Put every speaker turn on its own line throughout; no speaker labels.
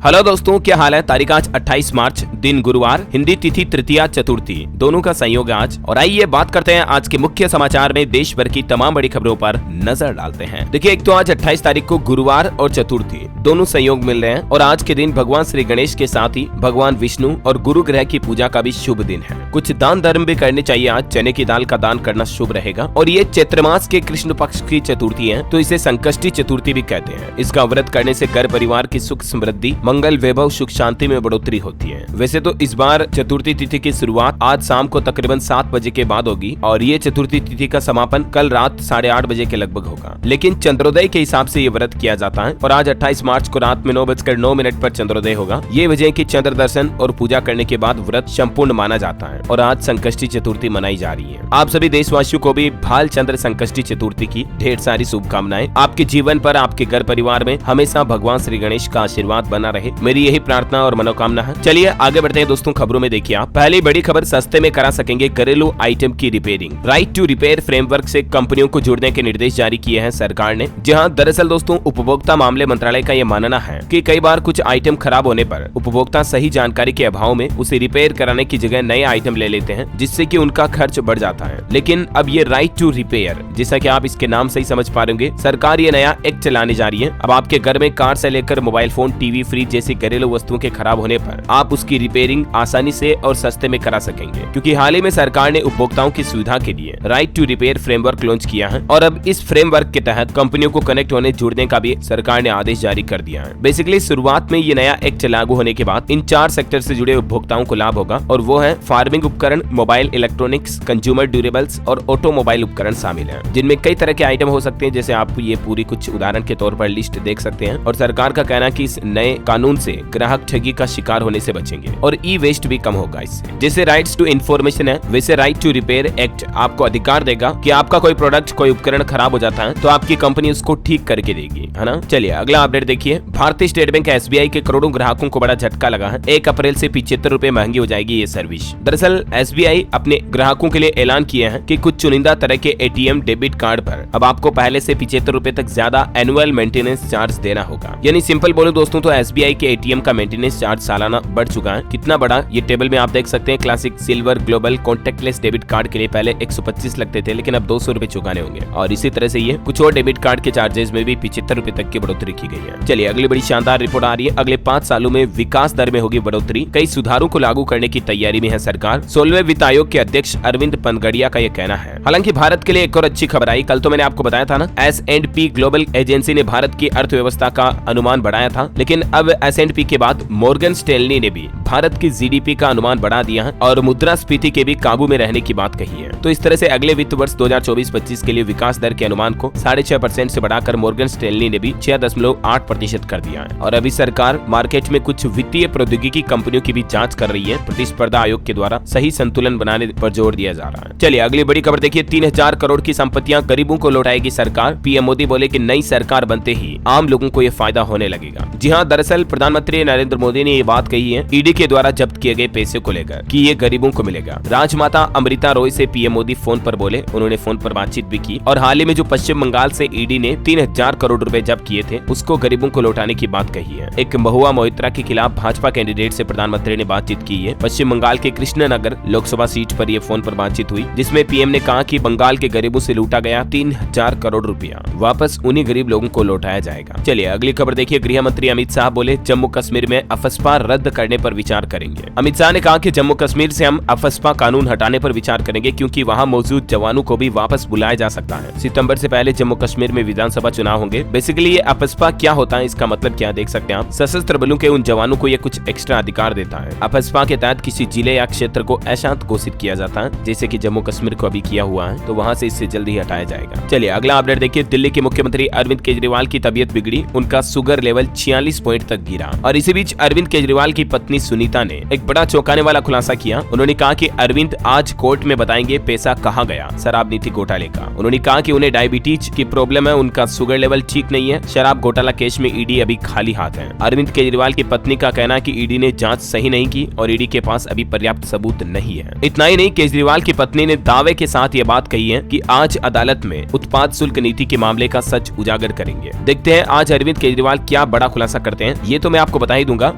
Hello दोस्तों, क्या हाल है। तारीख आज 28 मार्च, दिन गुरुवार, हिंदी तिथि तृतीया चतुर्थी, दोनों का संयोग आज। और आइए बात करते हैं आज के मुख्य समाचार में देश भर की तमाम बड़ी खबरों पर नजर डालते हैं। देखिए, एक तो आज 28 तारीख को गुरुवार और चतुर्थी दोनों संयोग मिल रहे हैं और आज के दिन भगवान श्री गणेश के साथ ही भगवान विष्णु और गुरु ग्रह की पूजा का भी शुभ दिन है। कुछ दान धर्म भी करने चाहिए। आज चने की दाल का दान करना शुभ रहेगा और ये चैत्र मास के कृष्ण पक्ष की चतुर्थी है, तो इसे संकष्टी चतुर्थी भी कहते हैं। इसका व्रत करने से घर परिवार की सुख समृद्धि, मंगल, वैभव, सुख शांति में बढ़ोतरी होती है। वैसे तो इस बार चतुर्थी तिथि की शुरुआत आज शाम को तकरीबन 7 बजे के बाद होगी और ये चतुर्थी तिथि का समापन कल रात 8:30 बजे के लगभग होगा। लेकिन चंद्रोदय के हिसाब से ये व्रत किया जाता है और आज 28 मार्च को रात में 9:09 पर चंद्रोदय होगा। ये वजह की चंद्र दर्शन और पूजा करने के बाद व्रत संपूर्ण माना जाता है और आज संकष्टी चतुर्थी मनाई जा रही है। आप सभी देशवासियों को भी भाल चंद्र संकष्टी चतुर्थी की ढेर सारी शुभकामनाएं। आपके जीवन पर, आपके घर परिवार में हमेशा भगवान श्री गणेश का आशीर्वाद बना रहे, मेरी यही प्रार्थना और मनोकामना है। चलिए आगे बढ़ते हैं दोस्तों। खबरों में देखिए आप, पहली बड़ी खबर, सस्ते में करा सकेंगे घरेलू आइटम की repairing. Right to repair framework से कंपनियों को जुड़ने के निर्देश जारी किए हैं सरकार ने। जहां दरअसल दोस्तों उपभोक्ता मामले मंत्रालय का यह मानना है कि कई बार कुछ आइटम खराब होने पर उपभोक्ता सही जानकारी के अभाव में उसे रिपेयर कराने की जगह नए आइटम ले लेते हैं, जिससे कि उनका खर्च बढ़ जाता है। लेकिन अब ये राइट टू रिपेयर, जैसा कि आप इसके नाम से ही समझ पा रहे होंगे, सरकार ये नया एक्ट चलाने जा रही है। अब आपके घर में कार से लेकर मोबाइल फोन, टीवी, फ्रिज जैसी घरेलू वस्तुओं के खराब होने पर आप उसकी रिपेयरिंग आसानी से और सस्ते में करा सकेंगे, क्योंकि हाल ही में सरकार ने उपभोक्ताओं की सुविधा के लिए right to repair framework launch किया है और अब इस फ्रेमवर्क के तहत कंपनियों को कनेक्ट होने जुड़ने का भी सरकार ने आदेश जारी कर दिया है। बेसिकली शुरुआत में ये नया एक्ट लागू होने के बाद इन 4 सेक्टर से जुड़े उपभोक्ताओं को लाभ होगा और वो है फार्मिंग उपकरण, मोबाइल इलेक्ट्रॉनिक्स, कंज्यूमर ड्यूरेबल्स और ऑटोमोबाइल उपकरण शामिल है, जिनमें कई तरह के आइटम हो सकते हैं। जैसे आप ये पूरी कुछ उदाहरण के तौर पर लिस्ट देख सकते हैं। और सरकार का कहना है कि इस नए कानून से ग्राहक ठगी का शिकार होने से बचेंगे और ई वेस्ट भी कम होगा इससे। जैसे राइट्स टू इन्फॉर्मेशन है, वैसे राइट टू रिपेयर एक्ट आपको अधिकार देगा कि आपका कोई प्रोडक्ट, कोई उपकरण खराब हो जाता है तो आपकी कंपनी उसको ठीक करके देगी, है ना। चलिए अगला अपडेट देखिए। भारतीय स्टेट बैंक एसबीआई के करोड़ों ग्राहकों को बड़ा झटका लगा है। 1 अप्रैल से 75 रुपए महंगी हो जाएगी ये सर्विस। दरअसल एसबीआई अपने ग्राहकों के लिए ऐलान किया है कि कुछ चुनिंदा तरह के एटीएम डेबिट कार्ड पर अब आपको पहले से 75 रुपए तक ज्यादा एनुअल मेंटेनेंस चार्ज देना होगा। यानी सिंपल बोलो दोस्तों तो एसबीआई के एटीएम का मेंटेनेंस चार्ज सालाना बढ़ चुका है। कितना बड़ा, ये टेबल में आप देख सकते हैं। Classic, silver, global, contact lens debit card के लिए पहले 125 लगते थे, लेकिन अब 200 रुपए चुकाने होंगे। और इसी तरह से ये कुछ और डेबिट कार्ड के चार्जेस में भी 75 रुपए तक की बढ़ोतरी की गई है। चलिए अगली बड़ी शानदार रिपोर्ट आ रही है। अगले 5 सालों में विकास दर में होगी बढ़ोतरी, कई सुधारों को लागू करने की तैयारी में है सरकार। 16वें वित्त आयोग के अध्यक्ष अरविंद पनगड़िया का यह कहना है। हालांकि भारत के लिए एक और अच्छी खबर आई। कल तो मैंने आपको बताया था ना, S&P ग्लोबल एजेंसी ने भारत की अर्थव्यवस्था का अनुमान बढ़ाया था, लेकिन अब S&P के बाद मॉर्गन स्टैनली ने भी भारत की जीडीपी का अनुमान बढ़ा दिया है और मुद्रास्फीति के भी काबू में रहने की बात कही है। तो इस तरह से अगले वित्त वर्ष 2024-25 के लिए विकास दर के अनुमान को 6.5% से बढ़ाकर मॉर्गन स्टैनली ने भी 6.8% कर दिया है। और अभी सरकार मार्केट में कुछ वित्तीय प्रौद्योगिकी कंपनियों की भी जांच कर रही है। प्रतिस्पर्धा आयोग के द्वारा सही संतुलन बनाने पर जोर दिया जा रहा है। चलिए अगली बड़ी खबर देखिए। 3000 करोड़ की संपत्तियां गरीबों को लौटाएगी सरकार। पीएम मोदी बोले कि नई सरकार बनते ही आम लोगों को ये फायदा होने लगेगा। जी हाँ, दरअसल प्रधानमंत्री नरेंद्र मोदी ने ये बात कही है ईडी के द्वारा जब्त किए गए पैसे को लेकर कि ये गरीबों को मिलेगा। राजमाता अमृता रॉय से पीएम मोदी फोन पर बोले, उन्होंने फोन पर बातचीत भी की और हाल ही में जो पश्चिम बंगाल से ईडी ने 3000 करोड़ रुपए जब्त किए थे उसको गरीबों को लौटाने की बात कही है। एक महुआ मोइत्रा के खिलाफ भाजपा कैंडिडेट से प्रधानमंत्री ने बातचीत की है। पश्चिम बंगाल के कृष्णनगर लोकसभा सीट पर यह फोन पर बातचीत हुई, जिसमें पीएम ने कहा कि बंगाल के गरीबों से लूटा गया 3000 करोड़ रुपया वापस उन्हीं गरीब लोगों को लौटाया जाएगा। चलिए अगली खबर देखिए। गृह मंत्री अमित शाह बोले जम्मू कश्मीर में अफस्पा रद्द करने पर विचार करेंगे। अमित शाह ने कहा कि जम्मू कश्मीर से हम अफस्पा कानून हटाने पर विचार करेंगे, क्योंकि वहां मौजूद जवानों को भी वापस बुलाया जा सकता है। सितंबर से पहले जम्मू कश्मीर में विधानसभा चुनाव होंगे। बेसिकली ये अफस्पा क्या होता है, इसका मतलब क्या देख सकते हैं आप। सशस्त्र बलों के उन जवानों को ये कुछ एक्स्ट्रा अधिकार देता है। अफस्पा के तहत किसी जिले या क्षेत्र को अशांत घोषित किया जाता है, जैसे कि जम्मू कश्मीर को अभी किया हुआ है, तो वहां से इससे जल्द ही हटाया जाएगा। चलिए अगला अपडेट देखिए। दिल्ली के मुख्यमंत्री अरविंद केजरीवाल की तबीयत बिगड़ी, उनका शुगर लेवल 46 पॉइंट तक गिरा। और इसी बीच अरविंद केजरीवाल की पत्नी सुनीता ने एक बड़ा चौंकाने वाला खुलासा किया। उन्होंने कहा कि अरविंद आज कोर्ट में बताएंगे पैसा कहां गया शराब नीति घोटाले का। उन्होंने कहा कि उन्हें डायबिटीज की प्रॉब्लम है, उनका शुगर लेवल ठीक नहीं है। शराब घोटाला केस में ईडी अभी खाली हाथ है। अरविंद केजरीवाल की पत्नी का कहना है कि ईडी ने जांच सही नहीं की और ईडी के पास अभी पर्याप्त सबूत नहीं है। इतना ही नहीं, केजरीवाल की पत्नी ने दावे के साथ ये बात कही है कि आज अदालत में उत्पाद शुल्क नीति के मामले का सच उजागर करेंगे। देखते हैं आज अरविंद केजरीवाल क्या बड़ा खुलासा करते हैं। ये तो मैं आपको बता ही दूंगा,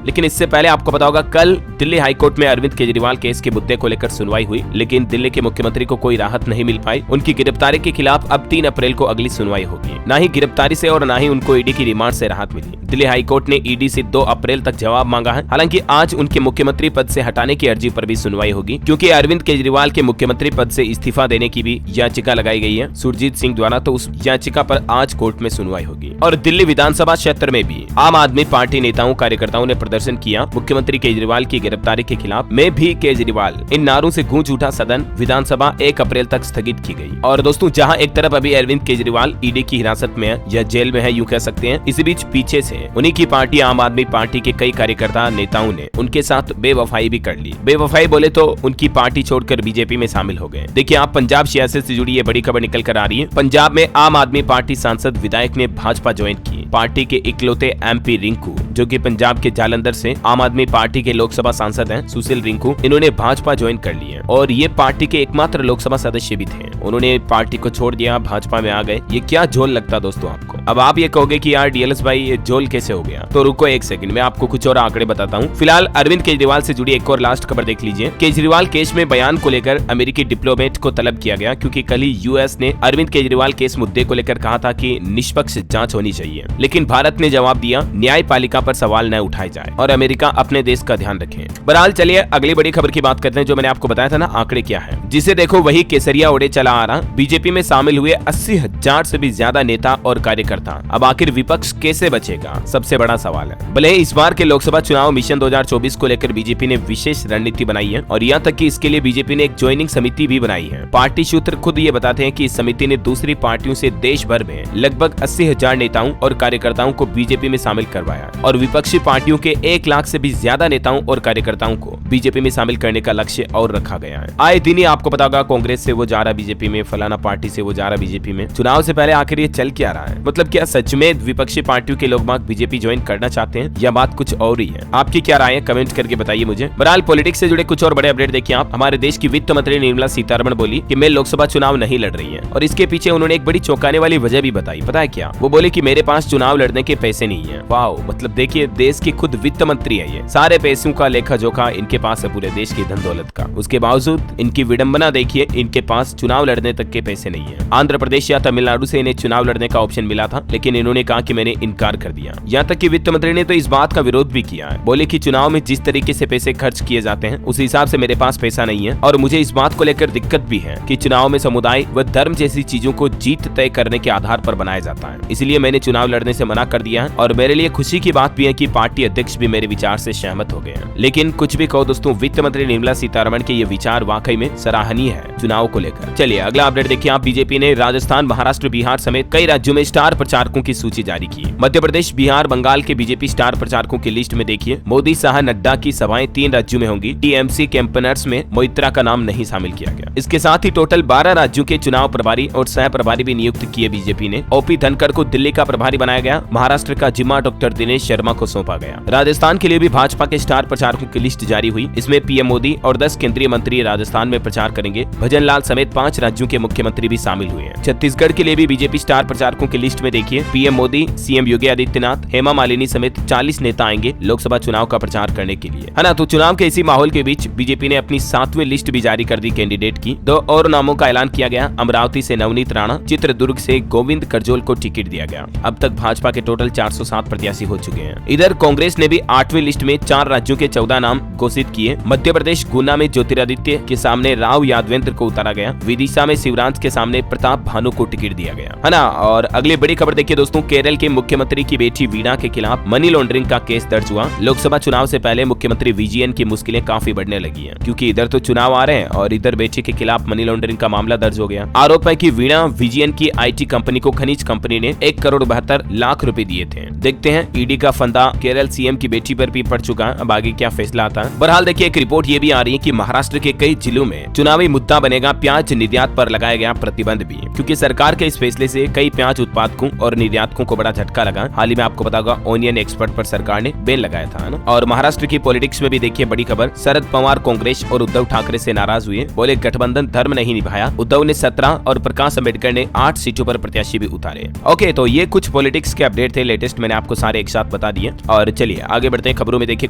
लेकिन इससे पहले आपको पता होगा कल दिल्ली हाईकोर्ट में अरविंद केजरीवाल केस के मुद्दे को लेकर सुनवाई हुई, लेकिन दिल्ली के मुख्यमंत्री को कोई राहत नहीं मिल पाई। उनकी गिरफ्तारी के खिलाफ अब 3 अप्रैल को अगली सुनवाई होगी। न ही गिरफ्तारी से और न ही उनको ईडी की रिमांड से राहत मिली। दिल्ली हाईकोर्ट ने ईडी से 2 अप्रैल तक जवाब मांगा है। हालांकि आज उनके मुख्यमंत्री पद से हटाने की अर्जी पर भी सुनवाई होगी, क्योंकि अरविंद केजरीवाल के मुख्यमंत्री पद से इस्तीफा देने की भी याचिका लगाई गई है सुरजीत सिंह द्वारा, तो उस याचिका पर आज कोर्ट में सुनवाई होगी। और दिल्ली विधानसभा क्षेत्र में भी आम आदमी पार्टी नेताओं कार्यकर्ताओं ने प्रदर्शन किया मुख्यमंत्री केजरीवाल की गिरफ्तारी के खिलाफ। मैं भी केजरीवाल, इन नारों से गूंज उठा सदन। विधानसभा 1 अप्रैल तक स्थगित की गई। और दोस्तों, जहां एक तरफ अभी अरविंद केजरीवाल ईडी की हिरासत में है या जेल में है, यूं कह सकते हैं, इसी बीच पीछे से उन्हीं की पार्टी आम आदमी पार्टी के कई कार्यकर्ता नेताओं ने उनके साथ बेवफाई भी कर ली। बेवफाई बोले तो उनकी पार्टी छोड़कर बीजेपी में शामिल हो गए। देखिए, आप पंजाब सियासत से जुड़ी ये बड़ी खबर निकल कर आ रही है। पंजाब में आम आदमी पार्टी सांसद विधायक ने भाजपा ज्वाइन की। पार्टी के इकलौते एमपी रिंकू, जो कि पंजाब के जालंधर से आम आदमी पार्टी के लोकसभा सांसद हैं, सुशील रिंकू, इन्होंने भाजपा ज्वाइन कर ली है और ये पार्टी के एकमात्र लोकसभा सदस्य भी थे। उन्होंने पार्टी को छोड़ दिया, भाजपा में आ गए। ये क्या झोल लगता दोस्तों आपको? अब आप ये कहोगे कि यार डीएलएस भाई ये झोल कैसे हो गया? तो रुको एक सेकंड, मैं आपको कुछ और आंकड़े बताता हूँ। फिलहाल अरविंद केजरीवाल से जुड़ी एक और लास्ट खबर देख लीजिए। केजरीवाल केस में बयान को लेकर अमेरिकी डिप्लोमेट को तलब किया गया, क्योंकि कल ही यूएस ने अरविंद केजरीवाल केस मुद्दे को लेकर कहा था कि निष्पक्ष जांच होनी चाहिए, लेकिन भारत ने जवाब दिया न्यायपालिका पर सवाल न उठाए जाए और अमेरिका अपने देश का ध्यान रखे। बहरहाल चलिए अगली बड़ी खबर की बात करते हैं। जो मैंने आपको बताया था ना, आंकड़े क्या है, जिसे देखो वही केसरिया उड़े चला आ रहा। बीजेपी में शामिल हुए 80,000 से भी ज्यादा नेता और कार्यकर्ता। अब आखिर विपक्ष कैसे बचेगा, सबसे बड़ा सवाल है। भले इस बार के लोकसभा चुनाव मिशन 2024 को लेकर बीजेपी ने विशेष रणनीति बनाई है और यहाँ तक कि इसके लिए बीजेपी ने एक ज्वाइनिंग समिति भी बनाई है। पार्टी सूत्र खुद ये बताते हैं कि इस समिति ने दूसरी पार्टियों से देश भर में लगभग 80,000 नेताओं और कार्यकर्ताओं को बीजेपी में शामिल करवाया और विपक्षी पार्टियों के 1 लाख से भी ज्यादा नेताओं और कार्यकर्ताओं को बीजेपी में शामिल करने का लक्ष्य और रखा गया है। आए दिन ही आपको पता होगा, कांग्रेस से वो जा रहा बीजेपी में, फलाना पार्टी से वो जा रहा बीजेपी में। चुनाव से पहले आखिर ये चल क्या रहा है? मतलब क्या सच में विपक्षी पार्टियों के लोग बीजेपी ज्वाइन करना चाहते हैं या बात कुछ और ही है? आपकी क्या राय है, कमेंट करके बताइए मुझे। बहरहाल पॉलिटिक्स से जुड़े कुछ और बड़े अपडेट देखिए आप। हमारे देश की वित्त मंत्री निर्मला सीतारमण बोली कि मैं लोकसभा चुनाव नहीं लड़ रही है और इसके पीछे उन्होंने एक बड़ी चौंकाने वाली वजह भी बताई। पता है क्या? वो बोले कि मेरे पास चुनाव लड़ने के पैसे नहीं है। वाओ, मतलब देखिए, देश की खुद वित्त मंत्री है ये, सारे पैसों का लेखा जोखा इनके पास है, पूरे देश की धन दौलत का। उसके बावजूद इनकी विडंबना देखिए, इनके पास चुनाव लड़ने तक के पैसे नहीं है। आंध्र प्रदेश या तमिलनाडु से इन्हें चुनाव लड़ने का ऑप्शन मिला था, लेकिन इन्होंने कहा कि मैंने इनकार कर दिया। यहाँ तक कि वित्त मंत्री ने तो इस बात का विरोध भी किया है। बोले कि चुनाव में जिस तरीके से पैसे खर्च किए जाते हैं उस हिसाब से मेरे पास पैसा नहीं है और मुझे इस बात को लेकर दिक्कत भी है कि चुनाव में समुदाय व धर्म जैसी चीजों को जीत तय करने के आधार पर बनाया जाता है, इसलिए मैंने चुनाव लड़ने से मना कर दिया है। और मेरे लिए खुशी की बात भी है कि पार्टी अध्यक्ष भी मेरे विचार से सहमत हो गए हैं। लेकिन कुछ भी कहो दोस्तों, वित्त मंत्री निर्मला सीतारमण के ये विचार वाकई में सराहनीय है चुनाव को लेकर। चलिए अगला अपडेट देखिए आप। बीजेपी ने राजस्थान, महाराष्ट्र, बिहार समेत कई राज्यों में स्टार प्रचारकों की सूची जारी की। मध्य प्रदेश, बिहार, बंगाल के बीजेपी स्टार प्रचारकों की लिस्ट में देखिए मोदी, शाह, नड्डा की सभाएं 3 राज्यों में होंगी। टीएमसी कैंपेनर्स में मोइत्रा का नाम नहीं शामिल किया गया। इसके साथ ही टोटल 12 राज्यों के चुनाव प्रभारी और सह प्रभारी भी नियुक्त किए बीजेपी ने। ओपी धनखड़ को दिल्ली का प्रभारी बनाया गया। महाराष्ट्र का जिम्मा डॉक्टर दिनेश शर्मा को सौंपा गया। राजस्थान के लिए भी भाजपा के स्टार प्रचारकों की लिस्ट जारी हुई। इसमें पीएम मोदी और 10 केंद्रीय मंत्री राजस्थान में प्रचार करेंगे। भजन लाल समेत 5 राज्यों के मुख्यमंत्री भी शामिल हुए हैं। छत्तीसगढ़ के लिए भी बीजेपी स्टार प्रचारकों की लिस्ट में देखिए पीएम मोदी, सीएम योगी आदित्यनाथ, हेमा मालिनी समेत 40 नेता आएंगे लोकसभा चुनाव का प्रचार करने के लिए, है ना। तो चुनाव के इसी माहौल के बीच बीजेपी ने अपनी 7वीं लिस्ट भी जारी कर दी कैंडिडेट की। 2 और नामों का ऐलान किया गया। अमरावती से नवनीत राणा, चित्रदुर्ग से गोविंद करजोल को टिकट दिया गया। अब तक भाजपा के टोटल 407 प्रत्याशी हो चुके हैं। इधर कांग्रेस ने भी 8वीं लिस्ट में 4 राज्यों के 14 नाम घोषित किए। मध्य प्रदेश गुना में ज्योतिरादित्य के सामने राव यादवेंद्र को उतारा गया। विदिशा में शिवराज के सामने प्रताप भानु को टिकट दिया गया, है ना। और अगली बड़ी खबर देखिए दोस्तों, केरल के मुख्यमंत्री की बेटी वीणा के खिलाफ मनी लॉन्ड्रिंग का केस दर्ज हुआ। लोकसभा चुनाव से पहले मुख्यमंत्री विजयन की मुश्किलें काफी बढ़ने लगी हैं, क्योंकि इधर तो चुनाव आ रहे हैं और इधर बेटी के खिलाफ मनी लॉन्ड्रिंग का मामला दर्ज हो गया। आरोप है कि वीणा विजयन की आईटी कंपनी को खनिज कंपनी ने 1 करोड़ 72 लाख रुपए दिए थे। देखते हैं ईडी का फंदा केरल सीएम की बेटी पर भी पड़ चुका है, अब आगे क्या फैसला आता है। बहरहाल देखिए एक रिपोर्ट ये भी आ रही है कि महाराष्ट्र के कई जिलों में चुनावी मुद्दा बनेगा प्याज निर्यात पर लगाया गया प्रतिबंध भी, क्योंकि सरकार के इस फैसले से कई प्याज उत्पादकों आयातकों और निर्यातकों को बड़ा झटका लगा। हाल ही में आपको पता होगा ओनियन एक्सपोर्ट पर सरकार ने बैन लगाया था ना। और महाराष्ट्र की पॉलिटिक्स में भी देखिए बड़ी खबर, शरद पवार कांग्रेस और उद्धव ठाकरे से नाराज हुए, बोले गठबंधन धर्म नहीं निभाया। उद्धव ने 17 और प्रकाश अंबेडकर ने 8 सीटों पर प्रत्याशी भी उतारे। ओके, तो ये कुछ पॉलिटिक्स के अपडेट थे लेटेस्ट, मैंने आपको सारे एक साथ बता दिए। और चलिए आगे बढ़ते हैं खबरों में। देखिए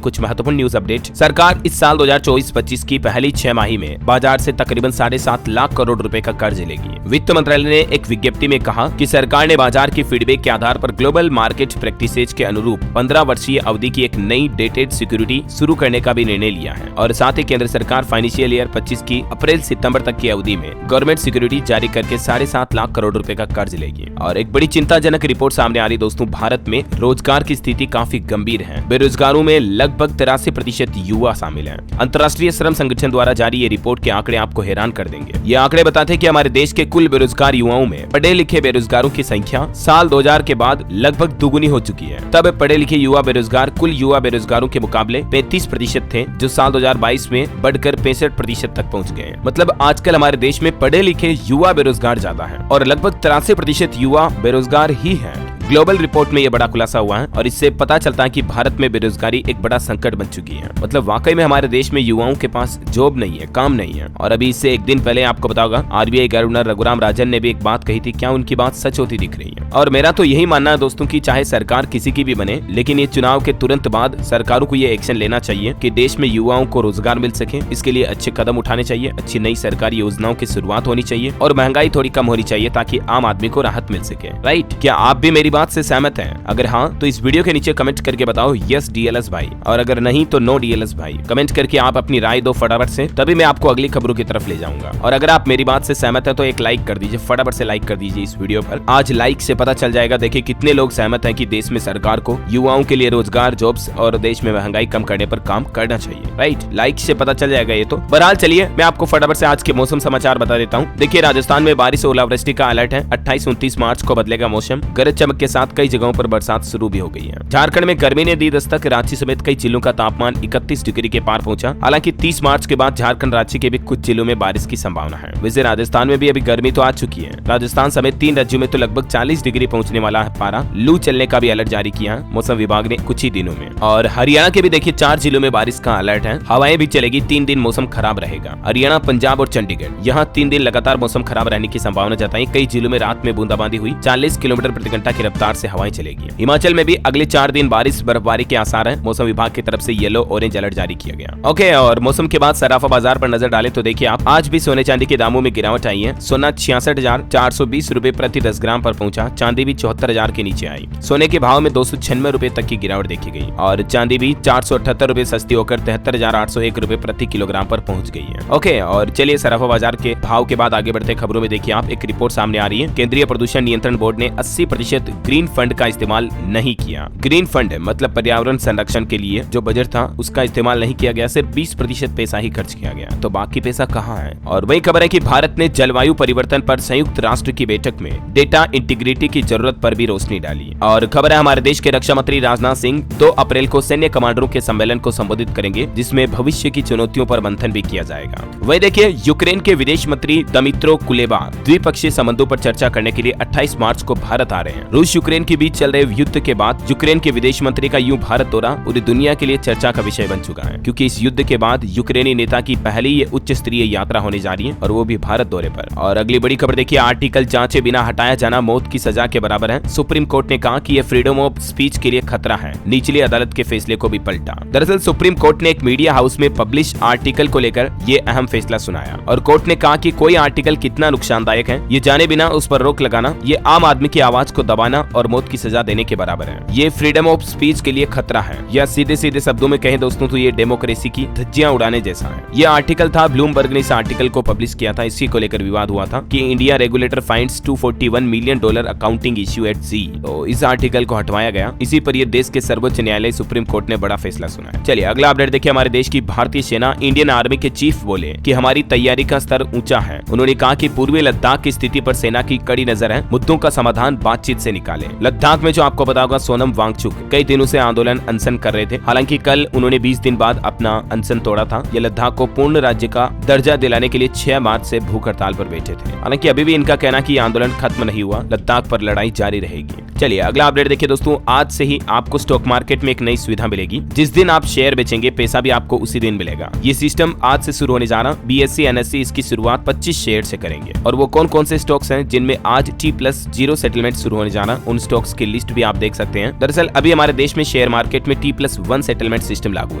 कुछ महत्वपूर्ण न्यूज अपडेट। सरकार इस साल 2024-25 की पहली 6 माही में बाजार से तकरीबन 7.5 लाख करोड़ रुपए का कर्ज लेगी। वित्त मंत्रालय ने एक विज्ञप्ति में कहा कि सरकार ने बाजार की फीडबैक के आधार पर ग्लोबल मार्केट प्रैक्टिसेज के अनुरूप 15 वर्षीय अवधि की एक नई डेटेड सिक्योरिटी शुरू करने का भी निर्णय लिया है। और साथ ही केंद्र सरकार फाइनेंशियल ईयर 25 की अप्रैल सितंबर तक की अवधि में गवर्नमेंट सिक्योरिटी जारी करके 7.5 लाख करोड़ रुपए का कर्ज लेगी। और एक बड़ी चिंताजनक रिपोर्ट सामने आ रही दोस्तों, भारत में रोजगार की स्थिति काफी गंभीर है। बेरोजगारों में लगभग 83% युवा शामिल हैं। अंतर्राष्ट्रीय श्रम संगठन द्वारा जारी ये रिपोर्ट के आंकड़े आपको हैरान कर देंगे। ये आंकड़े बताते हैं कि हमारे देश के कुल बेरोजगार युवाओं में पढ़े लिखे बेरोजगारों की संख्या साल 2000 के बाद लगभग दुगुनी हो चुकी है। तब पढ़े लिखे युवा बेरोजगार कुल युवा बेरोजगारों के मुकाबले 35% थे, जो साल 2022 में बढ़कर 65% तक पहुंच गए। मतलब आजकल हमारे देश में पढ़े लिखे युवा बेरोजगार ज्यादा है और लगभग 83% युवा बेरोजगार ही है। ग्लोबल रिपोर्ट में यह बड़ा खुलासा हुआ है और इससे पता चलता है कि भारत में बेरोजगारी एक बड़ा संकट बन चुकी है। मतलब वाकई में हमारे देश में युवाओं के पास जॉब नहीं है, काम नहीं है। और अभी इससे एक दिन पहले आपको पता होगा आरबीआई गवर्नर रघुराम राजन ने भी एक बात कही थी, क्या उनकी बात सच होती दिख रही है? और मेरा तो यही मानना है दोस्तों कि चाहे सरकार किसी की भी बने, लेकिन ये चुनाव के तुरंत बाद सरकारों को ये एक्शन लेना चाहिए कि देश में युवाओं को रोजगार मिल सके। इसके लिए अच्छे कदम उठाने चाहिए, अच्छी नई सरकारी योजनाओं की शुरुआत होनी चाहिए और महंगाई थोड़ी कम होनी चाहिए ताकि आम आदमी को राहत मिल सके। राइट? क्या आप भी मेरी बात से सहमत हैं? अगर हाँ तो इस वीडियो के नीचे कमेंट करके बताओ यस डीएलएस भाई, और अगर नहीं तो नो डीएलएस भाई। कमेंट करके आप अपनी राय दो फटाफट से, तभी मैं आपको अगली खबरों की तरफ ले जाऊंगा। और अगर आप मेरी बात से सहमत हैं तो एक लाइक कर दीजिए, फटाफट से लाइक कर दीजिए इस वीडियो पर। आज लाइक से पता चल जाएगा देखिए कितने लोग सहमत हैं कि देश में सरकार को युवाओं के लिए रोजगार, जॉब्स और देश में महंगाई कम करने पर काम करना चाहिए। राइट? लाइक से पता चल जाएगा ये तो। बहरहाल चलिए मैं आपको फटाफट से आज के मौसम समाचार बता देता हूँ। देखिए राजस्थान में बारिश और ओलावृष्टि का अलर्ट है। 28-29 मार्च को बदलेगा मौसम, गरज चमक के साथ कई जगहों पर बरसात शुरू भी हो गई है। झारखंड में गर्मी ने दी दस्तक, रांची समेत कई जिलों का तापमान 31 डिग्री के पार पहुंचा। हालांकि 30 मार्च के बाद झारखंड, रांची के भी कुछ जिलों में बारिश की संभावना है। वैसे राजस्थान में भी अभी गर्मी तो आ चुकी है। राजस्थान समेत 3 राज्यों में तो लगभग 40 डिग्री पहुंचने वाला है पारा। लू चलने का भी अलर्ट जारी किया है मौसम विभाग ने कुछ ही दिनों में। और हरियाणा के भी देखिए 4 जिलों में बारिश का अलर्ट है। हवाएं भी चलेगी, 3 दिन मौसम खराब रहेगा। हरियाणा, पंजाब और चंडीगढ़, यहाँ 3 दिन लगातार मौसम खराब रहने की संभावना जताई। कई जिलों में रात में बूंदाबांदी हुई। 40 किलोमीटर प्रति घंटा की रफ्तार से हवाएं चलेगी। हिमाचल में भी अगले 4 दिन बारिश बर्फबारी के आसार है। मौसम विभाग की तरफ से येलो ऑरेंज अलर्ट जारी किया गया। ओके, और मौसम के बाद सराफा बाजार पर नजर डालें तो देखिए आप, आज भी सोने चांदी के दामों में गिरावट आई है। सोना 66,420 रुपए प्रति 10 ग्राम पर पहुंचा। चांदी भी 74,000 के नीचे आई। सोने के भाव में 296 रुपए तक की गिरावट देखी गई और चांदी भी 478 रुपए सस्ती होकर 73,801 रुपए प्रति किलोग्राम पर पहुंच गई है। ओके, और चलिए सराफा बाजार के भाव के बाद आगे बढ़ते खबरों में। देखिए आप, एक रिपोर्ट सामने आ रही है। केंद्रीय प्रदूषण नियंत्रण बोर्ड ने 80% ग्रीन फंड का इस्तेमाल नहीं किया। ग्रीन फंड मतलब पर्यावरण संरक्षण के लिए जो बजट था उसका इस्तेमाल नहीं किया गया, सिर्फ 20% पैसा ही खर्च किया गया। तो बाकी पैसा कहाँ है? और वही खबर है कि भारत ने जलवायु परिवर्तन पर संयुक्त राष्ट्र की बैठक में डेटा इंटीग्रिटी की जरूरत पर भी रोशनी डाली। और खबर है हमारे देश के रक्षा मंत्री राजनाथ सिंह 2 अप्रैल को सैन्य कमांडरों के सम्मेलन को संबोधित करेंगे, जिसमें भविष्य की चुनौतियों पर मंथन भी किया जाएगा। वही देखिए यूक्रेन के विदेश मंत्री दमित्रो कुलेबा द्विपक्षीय संबंधों पर चर्चा करने के लिए 28 मार्च को भारत आ रहे हैं। रूस यूक्रेन के बीच चल रहे युद्ध के बाद यूक्रेन के विदेश मंत्री का यूं भारत दौरा पूरी दुनिया के लिए चर्चा का विषय बन चुका है, क्योंकि इस युद्ध के बाद यूक्रेनी नेता की पहली ये उच्च स्तरीय यात्रा होने जा रही है और वो भी भारत दौरे पर। और अगली बड़ी खबर देखिए, आर्टिकल जांचे बिना हटाया जाना मौत की सजा के बराबर है। सुप्रीम कोर्ट ने कहा कि यह फ्रीडम ऑफ स्पीच के लिए खतरा है। निचली अदालत के फैसले को भी पलटा। दरअसल सुप्रीम कोर्ट ने एक मीडिया हाउस में पब्लिश आर्टिकल को लेकर ये अहम फैसला सुनाया और कोर्ट ने कहा कि कोई आर्टिकल कितना नुकसानदायक है ये जाने बिना उस पर रोक लगाना ये आम आदमी की आवाज को दबाना और मौत की सजा देने के बराबर है। ये फ्रीडम ऑफ स्पीच के लिए खतरा है, या सीधे सीधे शब्दों में कहें दोस्तों तो ये डेमोक्रेसी की धज्जियां उड़ाने जैसा है। ये आर्टिकल था, ब्लूमबर्ग ने इस आर्टिकल को पब्लिश किया था। इसी को लेकर विवाद हुआ था कि India regulator finds $241 million accounting issue at Zee. तो इस आर्टिकल को हटवाया गया। इसी पर ये देश के सर्वोच्च न्यायालय सुप्रीम कोर्ट ने बड़ा फैसला सुनाया। चलिए अगला अपडेट देखिए, हमारे देश की भारतीय सेना इंडियन आर्मी के चीफ बोले कि हमारी तैयारी का स्तर ऊंचा है। उन्होंने कहा कि पूर्वी लद्दाख की स्थिति पर सेना की कड़ी नजर है, मुद्दों का समाधान बातचीत से निकालें। निकाले। लद्दाख में जो आपको पता होगा सोनम वांगचुक कई दिनों से आंदोलन अनशन कर रहे थे। हालांकि कल उन्होंने 20 दिन बाद अपना अनशन तोड़ा था। ये लद्दाख को पूर्ण राज्य का दर्जा दिलाने के लिए 6 मार्च से भूख हड़ताल पर बैठे थे। हालांकि अभी भी इनका कहना कि आंदोलन खत्म नहीं हुआ, लद्दाख पर लड़ाई जारी रहेगी। चलिए अगला अपडेट देखिए दोस्तों, आज से ही आपको स्टॉक मार्केट में एक नई सुविधा मिलेगी। जिस दिन आप शेयर बेचेंगे पैसा भी आपको उसी दिन मिलेगा। ये सिस्टम आज से शुरू होने जा रहा। BSE NSE इसकी शुरुआत 25 शेयर से करेंगे। और वो कौन कौन से स्टॉक्स हैं जिनमें आज T+0 सेटलमेंट शुरू होने जा रहा, उन स्टॉक्स की लिस्ट भी आप देख सकते हैं। दरअसल अभी हमारे देश में शेयर मार्केट में T+1 सेटलमेंट सिस्टम लागू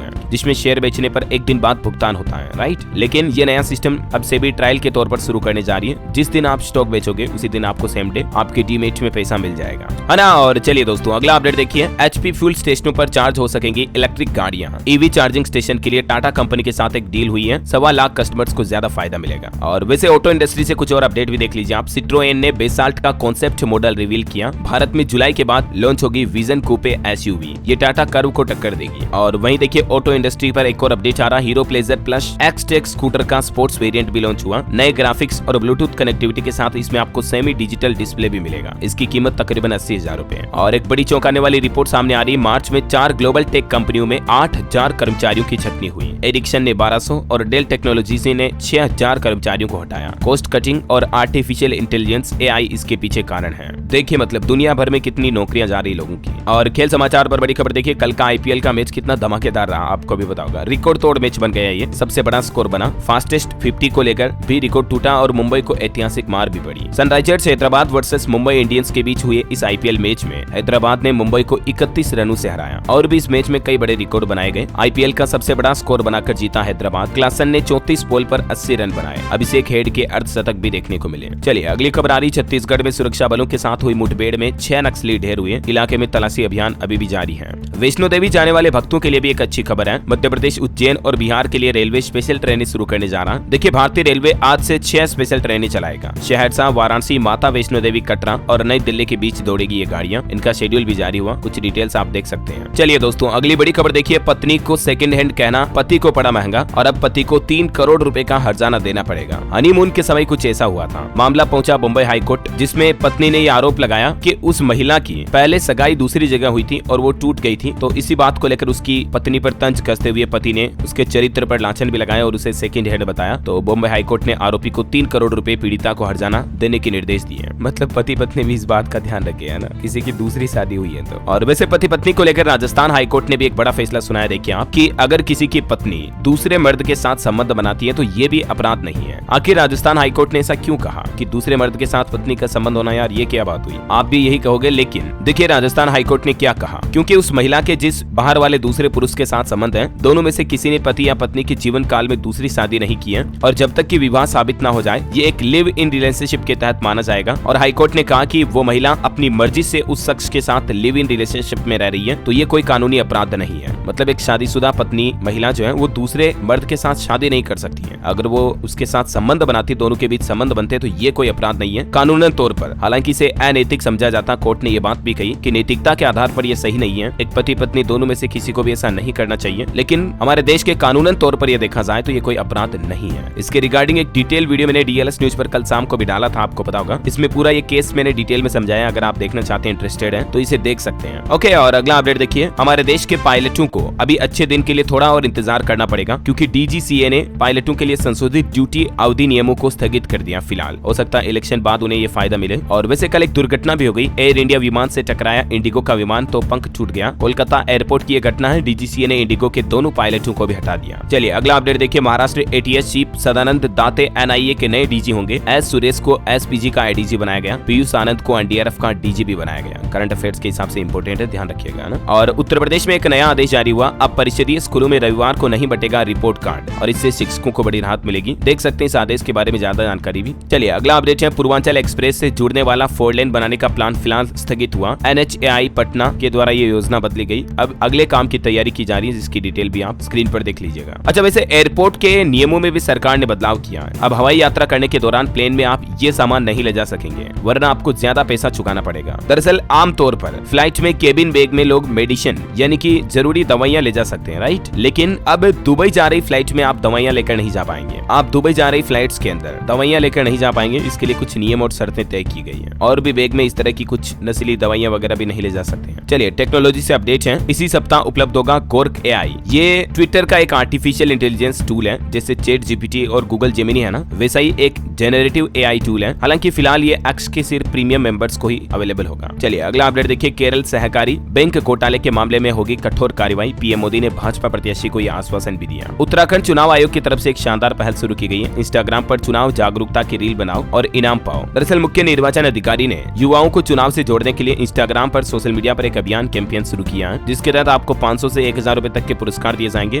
है, जिसमें शेयर बेचने पर एक दिन बाद भुगतान होता है, राइट। लेकिन ये नया सिस्टम अब से भी ट्रायल के तौर पर शुरू करने जा रही है। जिस दिन आप स्टॉक बेचोगे उसी दिन आपको सेम डे आपके डीमेट में पैसा मिल जाएगा, है ना। और चलिए दोस्तों अगला अपडेट देखिए, HP फ्यूल स्टेशनों पर चार्ज हो सकेंगी इलेक्ट्रिक गाड़ियां। EV चार्जिंग स्टेशन के लिए टाटा कंपनी के साथ एक डील हुई है। 1.25 लाख कस्टमर्स को ज्यादा फायदा मिलेगा। और वैसे ऑटो इंडस्ट्री से कुछ और अपडेट भी देख लीजिए आप। सिट्रोएन ने बेसाल्ट का कॉन्सेप्ट मॉडल रिवील किया। भारत में जुलाई के बाद लॉन्च होगी विजन कूपे SUV। ये टाटा कर्व को टक्कर देगी। और वहीं देखिए ऑटो इंडस्ट्री पर एक और अपडेट आ रहा, hero pleasure plus XTEC scooter का स्पोर्ट्स वेरिएंट भी लॉन्च हुआ। नए ग्राफिक्स और ब्लूटूथ कनेक्टिविटी के साथ इसमें आपको सेमी डिजिटल डिस्प्ले भी मिलेगा। इसकी कीमत तकरीबन 80,000 रुपए। और एक बड़ी चौंकाने वाली रिपोर्ट सामने आ रही, मार्च में 4 ग्लोबल टेक कंपनियों में 8,000 कर्मचारियों की छटनी हुई। एरिक्सन ने 1200 और डेल टेक्नोलॉजीज ने 6,000 कर्मचारियों को हटाया। कॉस्ट कटिंग और आर्टिफिशियल इंटेलिजेंस AI इसके पीछे कारण है। देखिए मतलब दुनिया भर में कितनी नौकरियां जा रही लोगों की। और खेल समाचार पर बड़ी खबर देखिए, कल का IPL का मैच कितना धमाकेदार रहा, आपको भी बताऊंगा। रिकॉर्ड तोड़ मैच बन गया, ये सबसे बड़ा स्कोर बना। फास्टेस्ट 50 को लेकर भी रिकॉर्ड टूटा और मुंबई को ऐतिहासिक मार भी पड़ी। Sunrisers Hyderabad versus Mumbai Indians के बीच हुए इस IPL मैच में हैदराबाद ने मुंबई को 31 रनों से हराया। और भी इस मैच में कई बड़े रिकॉर्ड बनाए गए। IPL का सबसे बड़ा स्कोर बनाकर जीता हैदराबाद। क्लासन ने 34 बॉल पर 80 रन बनाए। अभिषेक हेड के अर्धशतक भी देखने को मिले। चलिए अगली खबर आ रही, छत्तीसगढ़ में सुरक्षा बलों के साथ हुई मुठभेड़ में 6 नक्सली ढेर हुए। इलाके में तलाशी अभियान अभी भी जारी है। वैष्णो देवी जाने वाले भक्तों के लिए भी एक अच्छी खबर है। मध्य प्रदेश, उज्जैन और बिहार के लिए रेलवे स्पेशल ट्रेनें शुरू करने जा रहा। देखिए भारतीय रेलवे आज से 6 स्पेशल ट्रेनें चलाएगा। सहरसा, वाराणसी, माता वैष्णो देवी, कटरा और नई दिल्ली के बीच दौड़ेगी ये गाड़ियां। इनका शेड्यूल भी जारी हुआ, कुछ डिटेल्स आप देख सकते हैं। चलिए दोस्तों अगली बड़ी खबर देखिए, पत्नी को सेकंड हैंड कहना पति को पड़ा महंगा और अब पति को 3 करोड़ रुपए का हर्जाना देना पड़ेगा। हनीमून के समय कुछ ऐसा हुआ था। मामला पहुंचा मुंबई हाईकोर्ट, जिसमें पत्नी ने ये आरोप लगाया कि उस महिला की पहले सगाई दूसरी जगह हुई थी और वो टूट गई थी। तो इसी बात को लेकर उसकी पत्नी पर तंज कसते हुए पति ने उसके चरित्र पर लांछन भी लगाया और उसे सेकंड हैंड बताया। तो मुंबई हाईकोर्ट ने आरोपी को 3 करोड़ रुपए पीड़िता को हर्जाना देने के निर्देश दिए। मतलब पति पत्नी भी इस बात का ध्यान रखे, है ना, किसी की दूसरी शादी हुई है तो। और वैसे पति पत्नी को लेकर राजस्थान हाईकोर्ट ने भी एक बड़ा फैसला सुनाया। देखिए आप कि अगर किसी की पत्नी दूसरे मर्द के साथ संबंध बनाती है तो ये भी अपराध नहीं है। आखिर राजस्थान हाईकोर्ट ने ऐसा क्यों कहा कि दूसरे मर्द के साथ पत्नी का संबंध होना, यार ये क्या बात हुई, आप भी यही कहोगे। लेकिन देखिए राजस्थान हाईकोर्ट ने क्या कहा, क्योंकि उस महिला के जिस बाहर वाले दूसरे पुरुष के साथ संबंध है, दोनों में से किसी ने पति या पत्नी के जीवन काल में दूसरी शादी नहीं की है और जब तक कि विवाह साबित ना हो जाए ये एक लिव इन रिलेशनशिप के तहत माना जाएगा। और हाईकोर्ट ने कहा कि वो महिला अपनी मर्जी से उस शख्स के साथ लिव इन रिलेशनशिप में रह रही है तो ये कोई कानूनी अपराध नहीं है। मतलब एक शादीशुदा पत्नी महिला जो है वो दूसरे मर्द के साथ शादी नहीं कर सकती है। अगर वो उसके साथ संबंध बनाती, दोनों के बीच संबंध बनते तो ये कोई अपराध नहीं है कानूनन तौर पर। हालांकि इसे अनैतिक समझा जाता। कोर्ट ने ये बात भी कही कि नैतिकता के आधार पर ये सही नहीं है। एक पति पत्नी दोनों में से किसी को भी ऐसा नहीं करना चाहिए। लेकिन हमारे देश के कानूनन तौर पर यह देखा जाए तो ये कोई अपराध नहीं है। इसके रिगार्डिंग एक डिटेल वीडियो मैंने DLS न्यूज पर कल शाम को भी डाला था, आपको पता होगा। इसमें पूरा ये केस मैंने डिटेल में समझाया। अगर आप देखना चाहते हैं, इंटरेस्टेड है तो इसे देख सकते हैं। ओके, और अगला अपडेट देखिए, हमारे देश के पायलटों को अभी अच्छे दिन के लिए थोड़ा और इंतजार करना पड़ेगा, क्योंकि DGCA ने पायलटों के लिए संशोधित ड्यूटी अवधि नियमों को स्थगित कर दिया। फिलहाल हो सकता है इलेक्शन बाद उन्हें ये फायदा मिले। और वैसे कल एक दुर्घटना भी हो गई। एयर इंडिया विमान से टकराया इंडिगो का विमान तो पंख टूट गया। कोलकाता एयरपोर्ट की यह घटना है। DGCA ने इंडिगो के दोनों पायलटों को भी हटा दिया। चलिए अगला अपडेट देखिए, महाराष्ट्र ATS चीफ सदानंद दाते NIA के नए DG होंगे। एस सुरेश को SPG का IDG बनाया गया। पीयूष आनंद को NDRF का DGP बनाया गया। करंट अफेयर्स के हिसाब से इंपोर्टेंट है, ध्यान रखिएगा ना। और उत्तर प्रदेश में एक नया आदेश जारी हुआ। अब परिषदीय स्कूलों में रविवार को नहीं बटेगा रिपोर्ट कार्ड और इससे शिक्षकों को बड़ी राहत मिलेगी। देख सकते हैं इस आदेश के बारे में ज्यादा जानकारी भी। चलिए अगला अपडेट है, पूर्वांचल एक्सप्रेस से जुड़ने वाला 4 लेन बनाने का प्लान फिलहाल स्थगित हुआ। NHAI पटना के द्वारा ये योजना बदली गई। अब अगले काम की तैयारी की जा रही है, जिसकी डिटेल भी आप स्क्रीन पर देख लीजिएगा। अच्छा, वैसे एयरपोर्ट के नियमों में भी सरकार ने बदलाव किया है। अब हवाई यात्रा करने के दौरान प्लेन में आप ये सामान नहीं ले जा सकेंगे, वरना आपको ज्यादा पैसा चुकाना पड़ेगा। दरअसल आमतौर पर फ्लाइट में केबिन बैग में लोग मेडिसिन यानी कि जरूरी दवाइयां ले जा सकते हैं, राइट। लेकिन अब दुबई जा रही फ्लाइट में आप दवाइयां लेकर नहीं जा पाएंगे। आप दुबई जा रही फ्लाइट्स के अंदर दवाइयां लेकर नहीं जा पाएंगे। इसके लिए कुछ नियम और शर्तें तय की गई है। और भी बैग में इस तरह की की कुछ नस्ली दवाइयां वगैरह भी नहीं ले जा सकते हैं। चलिए टेक्नोलॉजी से अपडेट है। इसी सप्ताह उपलब्ध होगा ग्रोक AI। ये ट्विटर का एक आर्टिफिशियल इंटेलिजेंस टूल है, जैसे चैट GPT और गूगल जेमिनी है ना, वैसा ही एक जेनरेटिव AI टूल है। हालांकि फिलहाल ये एक्स के सिर्फ प्रीमियम मेंबर्स को ही अवेलेबल होगा। चलिए अगला अपडेट देखिए। केरल सहकारी बैंक घोटाले के मामले में होगी कठोर कार्रवाई। पीएम मोदी ने भाजपा प्रत्याशी को यह आश्वासन भी दिया। उत्तराखंड चुनाव आयोग की तरफ से एक शानदार पहल शुरू की गई है। इंस्टाग्राम पर चुनाव जागरूकता की रील बनाओ और इनाम पाओ। दरअसल मुख्य निर्वाचन अधिकारी ने युवाओं को चुनाव से जोड़ने के लिए इंस्टाग्राम पर सोशल मीडिया पर एक अभियान कैंपेन शुरू किया है, जिसके तहत आपको 500 से 1000 रुपए तक के पुरस्कार दिए जाएंगे।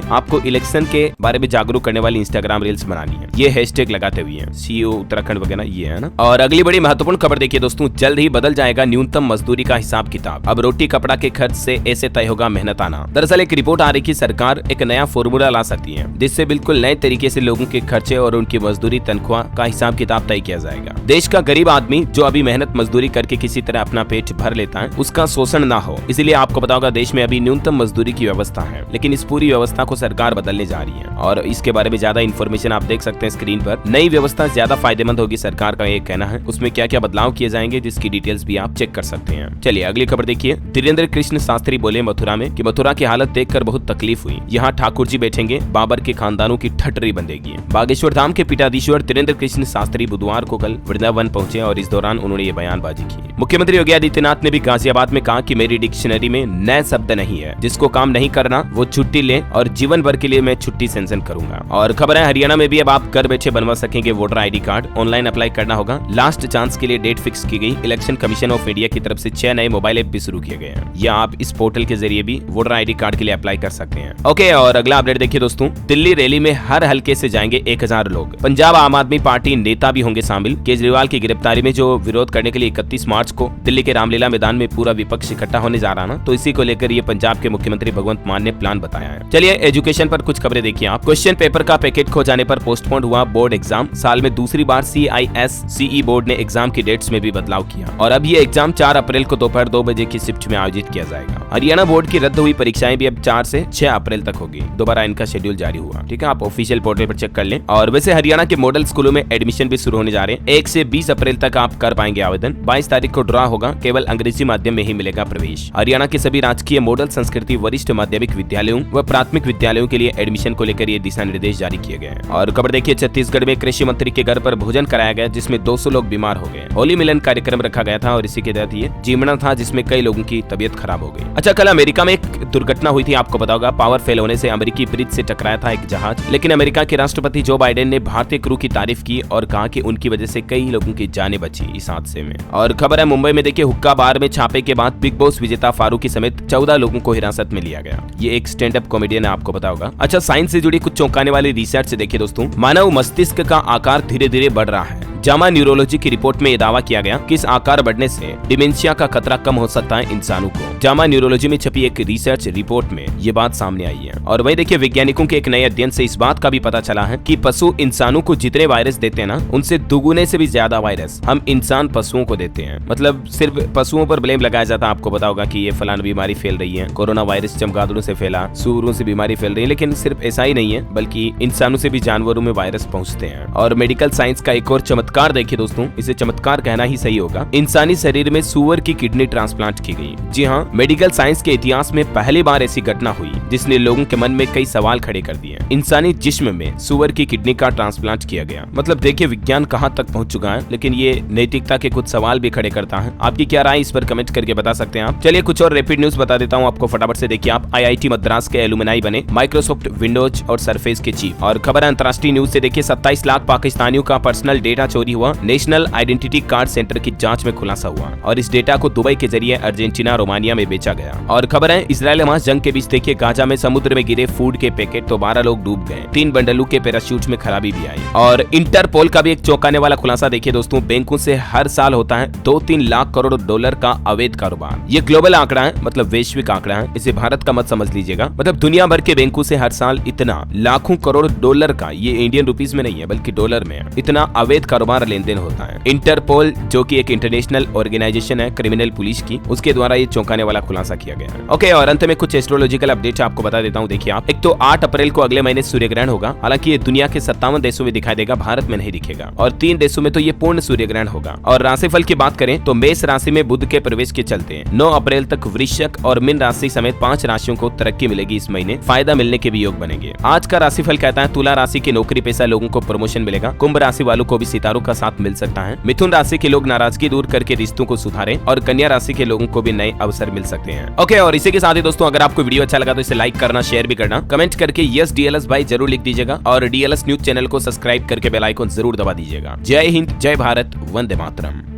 आपको इलेक्शन के बारे में जागरूक करने वाली इंस्टाग्राम रील्स बनानी है। ये हैशटैग लगाते हुए है CEO उत्तराखंड वगैरह ये है ना। और अगली बड़ी महत्वपूर्ण खबर देखिए दोस्तों, जल्द ही बदल जाएगा न्यूनतम मजदूरी का हिसाब किताब। अब रोटी कपड़ा के खर्च से ऐसे तय होगा मेहनत आना। दरअसल एक रिपोर्ट आ रही कि सरकार एक नया फॉर्मूला ला सकती है, जिससे बिल्कुल नए तरीके से लोगों के खर्चे और उनकी मजदूरी तनख्वाह का हिसाब किताब तय किया जाएगा। देश का गरीब आदमी जो अभी मेहनत मजदूरी करके किसी तरह अपना पेट भर लेता है, उसका शोषण ना हो, इसलिए आपको पता होगा देश में अभी न्यूनतम मजदूरी की व्यवस्था है, लेकिन इस पूरी व्यवस्था को सरकार बदलने जा रही है। और इसके बारे में ज्यादा इन्फॉर्मेशन आप देख सकते हैं स्क्रीन पर। नई व्यवस्था ज्यादा फायदेमंद होगी, सरकार का ये कहना है। उसमें क्या क्या बदलाव किए जाएंगे जिसकी डिटेल्स भी आप चेक कर सकते हैं। चलिए अगली खबर देखिए। धीरेन्द्र कृष्ण शास्त्री बोले मथुरा में कि मथुरा की हालत देखकर बहुत तकलीफ हुई। यहाँ ठाकुर जी बैठेंगे, बाबर के खानदानों की ठटरी बंधेगी। बागेश्वर धाम के पीठाधीश्वर धीरेन्द्र कृष्ण शास्त्री बुधवार को कल वृंदावन पहुंचे और इस दौरान उन्होंने ये बयानबाजी की। मुख्यमंत्री योगी आदित्यनाथ ने भी गाजियाबाद में कहा कि मेरी डिक्शनरी में नए शब्द नहीं है, जिसको काम नहीं करना वो छुट्टी ले और जीवन भर के लिए मैं छुट्टी सेंशन करूंगा। और खबर है हरियाणा में भी अब आप घर बैठे बनवा सकेंगे voter ID card. Online apply करना होगा। लास्ट चांस के लिए डेट फिक्स की गई। इलेक्शन कमीशन ऑफ इंडिया की तरफ से 6 नए मोबाइल ऐप भी शुरू किए गए हैं, या आप इस पोर्टल के जरिए भी वोटर ID कार्ड के लिए अप्लाई कर सकते हैं। ओके, और अगला अपडेट देखिए दोस्तों। दिल्ली रैली में हर हल्के से जाएंगे 1000 लोग। पंजाब आम आदमी पार्टी नेता भी होंगे शामिल। केजरीवाल की गिरफ्तारी में जो विरोध करने के लिए 31 मार्च को दिल्ली के रामलीला मैदान में पूरा विपक्ष इकट्ठा होने जा रहा ना, तो इसी को लेकर ये पंजाब के मुख्यमंत्री भगवंत मान ने प्लान बताया है। चलिए एजुकेशन पर कुछ खबरें देखिए आप। क्वेश्चन पेपर का पैकेट खो जाने पर पोस्टपोन हुआ बोर्ड एग्जाम। साल में दूसरी बार CISCE बोर्ड ने एग्जाम की डेट्स में भी बदलाव किया और अब ये एग्जाम 4 अप्रैल को दोपहर 2 बजे की शिफ्ट में आयोजित किया जाएगा। हरियाणा बोर्ड की रद्द हुई परीक्षाएं भी अब 4 से 6 अप्रैल तक होगी। दोबारा इनका शेड्यूल जारी हुआ। ठीक है, आप ऑफिशियल पोर्टल पर चेक कर लें। और वैसे हरियाणा के मॉडल स्कूलों में एडमिशन भी शुरू होने जा रहे हैं। 1 से 20 अप्रैल तक आप कर पाएंगे आवेदन। 22 तारीख को ड्रॉ होगा। केवल अंग्रेजी माध्यम में ही मिलेगा प्रवेश। हरियाणा के सभी राजकीय मॉडल संस्कृति वरिष्ठ माध्यमिक विद्यालयों व प्राथमिक विद्यालयों के लिए एडमिशन को लेकर ये दिशा निर्देश जारी किए गए हैं। और खबर देखिए, छत्तीसगढ़ में कृषि मंत्री के घर पर भोजन कराया गया, जिसमें 200 लोग बीमार हो गए। होली मिलन कार्यक्रम रखा गया था और इसी के तहत ये जीवना था, जिसमें कई लोगों की तबीयत खराब हो गई। अच्छा, कल अमेरिका में एक दुर्घटना हुई थी, आपको पता होगा। पावर फेल होने से अमेरिकी ब्रिज से टकराया था एक जहाज, लेकिन अमेरिका के राष्ट्रपति जो बाइडेन ने भारतीय क्रू की तारीफ की और कहा कि उनकी वजह से कई लोगों की जानें बची इस हादसे में। और खबर है मुंबई में देखिए, हुक्का बार में छापे के बाद बिग बॉस विजेता फारूकी समेत 14 लोगों को हिरासत में लिया गया। ये एक स्टैंड अप कॉमेडियन है, आपको पता होगा। अच्छा, साइंस से जुड़ी कुछ चौंकाने वाली रिसर्च देखिए दोस्तों। मानव मस्तिष्क का आकार धीरे धीरे बढ़ रहा है। जामा न्यूरोलॉजी की रिपोर्ट में यह दावा किया गया कि इस आकार बढ़ने से डिमेंशिया का खतरा कम हो सकता है इंसानों को। जामा न्यूरोलॉजी में छपी एक रिसर्च रिपोर्ट में ये बात सामने आई है। और वही देखिए, वैज्ञानिकों के एक नए अध्ययन से इस बात का भी पता चला है कि पशु इंसानों को जितने वायरस देते हैं ना, उनसे दुगुने से भी ज्यादा वायरस हम इंसान पशुओं को देते हैं। मतलब सिर्फ पशुओं पर ब्लेम लगाया जाता है। आपको पता होगा कि ये फलाना बीमारी फैल रही है, कोरोना वायरस चमगादड़ों से फैला, सूअरों से बीमारी फैल रही है, लेकिन सिर्फ ऐसा ही नहीं है, बल्कि इंसानों से भी जानवरों में वायरस पहुंचते हैं। और मेडिकल साइंस का एक और चमत्कार देखिए दोस्तों, इसे चमत्कार कहना ही सही होगा। इंसानी शरीर में सूअर की किडनी ट्रांसप्लांट की गई। जी हाँ, मेडिकल साइंस के इतिहास में पहली बार ऐसी घटना हुई जिसने लोगों के मन में कई सवाल खड़े कर दिए। इंसानी जिस्म में सूअर की किडनी का ट्रांसप्लांट किया गया। मतलब देखिए विज्ञान कहां तक पहुंच चुका है, लेकिन ये नैतिकता के कुछ सवाल भी खड़े करता है। आपकी क्या राय इस पर कमेंट करके बता सकते हैं आप। चलिए कुछ और रैपिड न्यूज बता देता हूं आपको फटाफट से। देखिए आप, IIT मद्रास के एलुमनाई बने माइक्रोसॉफ्ट विंडोज और सरफेस के चीफ। और खबर अंतर्राष्ट्रीय न्यूज से देखिए, 27 लाख पाकिस्तानियों का पर्सनल डेटा चोरी हुआ। नेशनल आइडेंटिटी कार्ड सेंटर की जांच में खुलासा हुआ और इस डेटा को दुबई के जरिए अर्जेंटीना रोमानिया में बेचा गया। और खबर है इजराइल हमास जंग के बीच देखिए, गाजा में समुद्र में गिरे फूड के पैकेट तो 12 लोग डूब गए। 3 बंडलों के पैराशूट में खराबी भी आई। और इंटरपोल का भी एक चौंकाने वाला खुलासा देखिए दोस्तों, बैंकों से हर साल होता है 2-3 लाख करोड़ डॉलर का अवैध कारोबार। ये ग्लोबल आंकड़ा है, मतलब वैश्विक आंकड़ा है, इसे भारत का मत समझ लीजिएगा। मतलब दुनिया भर के बैंकों से हर साल इतना लाखों करोड़ डॉलर का, ये इंडियन रुपीस में नहीं है बल्कि डॉलर में है, इतना अवैध कारोबार लेन देन होता है। इंटरपोल जो कि एक इंटरनेशनल ऑर्गेनाइजेशन है क्रिमिनल पुलिस की, उसके द्वारा ये चौंकाने वाला खुलासा किया गया है। ओके, और अंत में कुछ एस्ट्रोलॉजिकल अपडेट आपको बता देता हूँ। देखिए आप, एक तो 8 अप्रैल को अगले महीने सूर्य ग्रहण होगा। हालांकि ये दुनिया के 57 देशों में दिखाई देगा, भारत में नहीं दिखेगा। और 3 देशों में तो ये पूर्ण सूर्य ग्रहण होगा। और राशिफल की बात करें तो मेष राशि में बुध के प्रवेश के चलते 9 अप्रैल तक वृश्चिक और मीन राशि समेत 5 राशियों को तरक्की मिलेगी। इस महीने फायदा मिलने के भी योग बनेंगे। आज का राशिफल कहता है तुला राशि के नौकरी पेशा लोगों को प्रमोशन मिलेगा। कुंभ राशि वालों को भी सितारों का साथ मिल सकता है। मिथुन राशि के लोग नाराजगी दूर करके रिश्तों को सुधारें और कन्या राशि के लोगों को भी नए अवसर मिल सकते हैं। ओके, और इसी के साथ ही दोस्तों अगर आपको वीडियो अच्छा लगा तो इसे लाइक करना, शेयर भी करना, कमेंट करके यस डीएलएस भाई जरूर लिख दीजिएगा और डीएलएस न्यूज चैनल को सब्सक्राइब करके बेल आइकन जरूर दबा दीजिएगा। जय हिंद, जय भारत, वंदे मातरम।